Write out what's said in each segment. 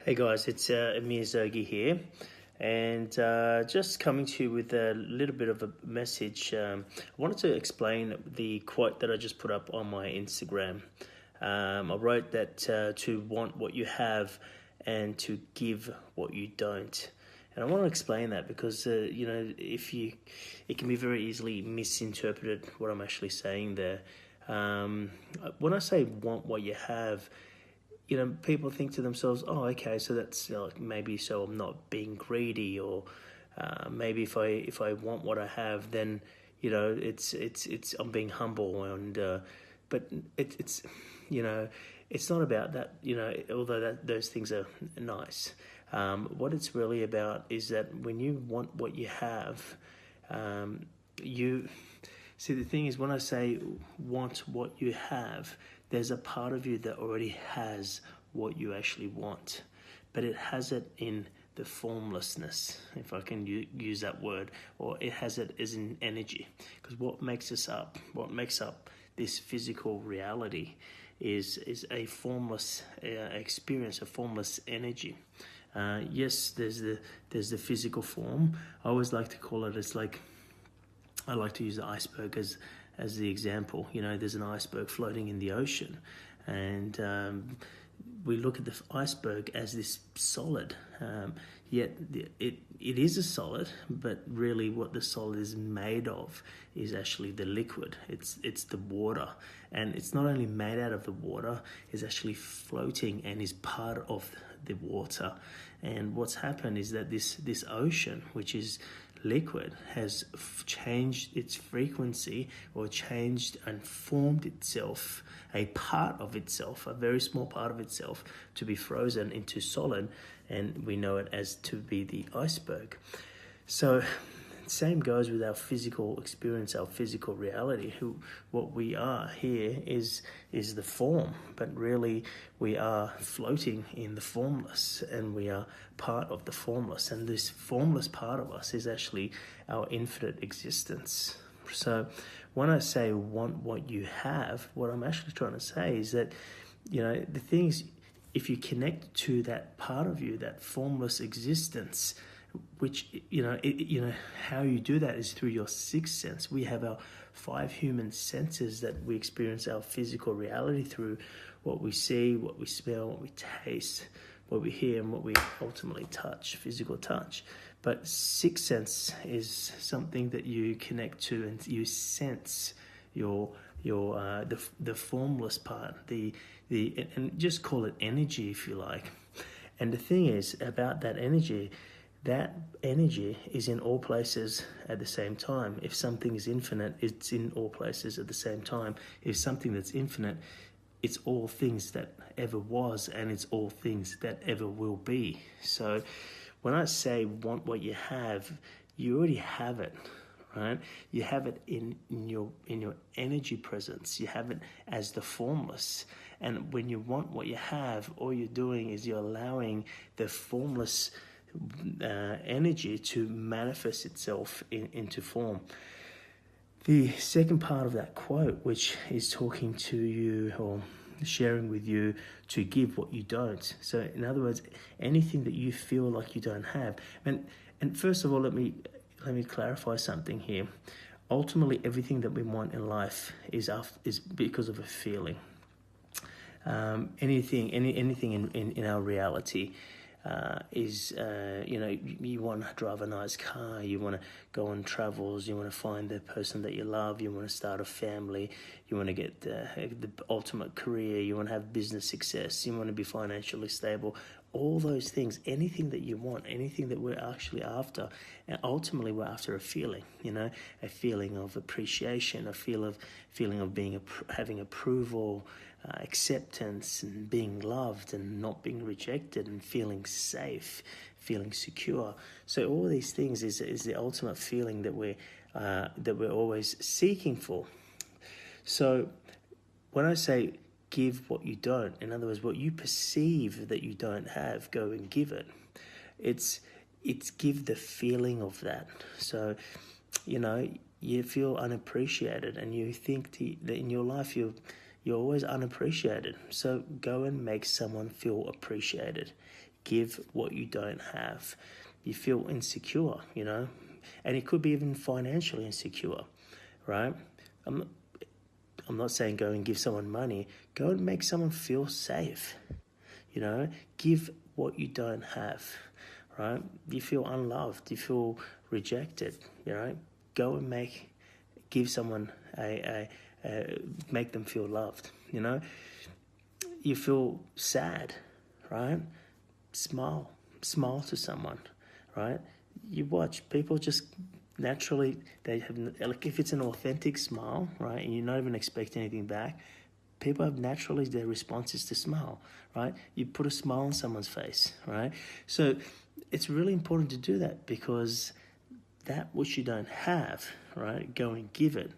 Hey guys, it's Amir Zoghi here, and just coming to you with a little bit of a message. I wanted to explain the quote that I just put up on my Instagram. I wrote that to want what you have and to give what you don't. And I want to explain that because, it can be very easily misinterpreted what I'm actually saying there. When I say want what you have, people think to themselves, "Oh, okay, so that's maybe so I'm not being greedy, or maybe if I want what I have, then it's I'm being humble." And but it's it's not about that. Although those things are nice, what it's really about is that when you want what you have, you see, the thing is, when I say want what you have, there's a part of you that already has what you actually want, but it has it in the formlessness, if I can use that word, or it has it as an energy. Because what makes up this physical reality is a formless experience, a formless energy. Yes, there's the physical form. I always like to call it as like, I like to use the iceberg as the example. There's an iceberg floating in the ocean, and we look at the iceberg as this solid. Yet it is a solid, but really what the solid is made of is actually the liquid. It's the water, and it's not only made out of the water, it's actually floating and is part of the water. And what's happened is that this ocean, which is liquid, has changed its frequency, or changed and formed itself, a part of itself, a very small part of itself, to be frozen into solid, and we know it as to be the iceberg. So same goes with our physical experience, our physical reality. What we are here is the form, but really we are floating in the formless, and we are part of the formless. And this formless part of us is actually our infinite existence. So when I say want what you have, what I'm actually trying to say is that, the thing is, if you connect to that part of you, that formless existence, which how you do that is through your sixth sense. We have our 5 human senses that we experience our physical reality through: what we see, what we smell, what we taste, what we hear, and what we ultimately touch, physical touch. But sixth sense is something that you connect to, and you sense the formless part, the and just call it energy if you like. And the thing is about that energy is in all places at the same time. If something is infinite, it's in all places at the same time. If something that's infinite, it's all things that ever was, and it's all things that ever will be. So when I say want what you have, you already have it, right? You have it in your energy presence. You have it as the formless. And when you want what you have, all you're doing is you're allowing the formless energy to manifest itself into form. The second part of that quote, which is talking to you, or sharing with you, to give what you don't. So in other words, anything that you feel like you don't have. And first of all, let me clarify something here. Ultimately, everything that we want in life is because of a feeling. Anything in our reality is you want to drive a nice car, you want to go on travels, you want to find the person that you love, you want to start a family, you want to get the ultimate career, you want to have business success, you want to be financially stable. All those things, anything that you want, anything that we're actually after, and ultimately we're after a feeling, a feeling of appreciation, a feeling of having approval, acceptance, and being loved, and not being rejected, and feeling safe, feeling secure. So all these things is the ultimate feeling that we're always seeking for. So when I say give what you don't, in other words, what you perceive that you don't have, go and give it. It's give the feeling of that. So you feel unappreciated, and you think that in your life you're always unappreciated. So go and make someone feel appreciated. Give what you don't have. You feel insecure, you know, and it could be even financially insecure, right? I'm not saying go and give someone money. Go and make someone feel safe, you know. Give what you don't have, right? You feel unloved, you feel rejected, you know. Go and give someone make them feel loved, you know. You feel sad, right? Smile to someone, right? You watch people just naturally, they have, like, if it's an authentic smile, right, and you're not even expecting anything back, people have naturally, their response is to smile, right? You put a smile on someone's face, right? So it's really important to do that, because that which you don't have, right, go and give it.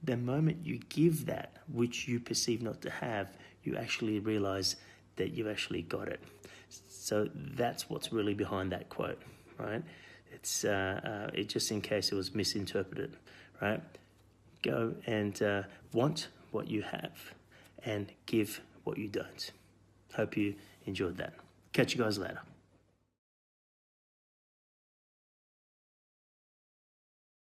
The moment you give that which you perceive not to have, you actually realize that you've actually got it. So that's what's really behind that quote, right? It's it, just in case it was misinterpreted, right? Go and want what you have and give what you don't. Hope you enjoyed that. Catch you guys later.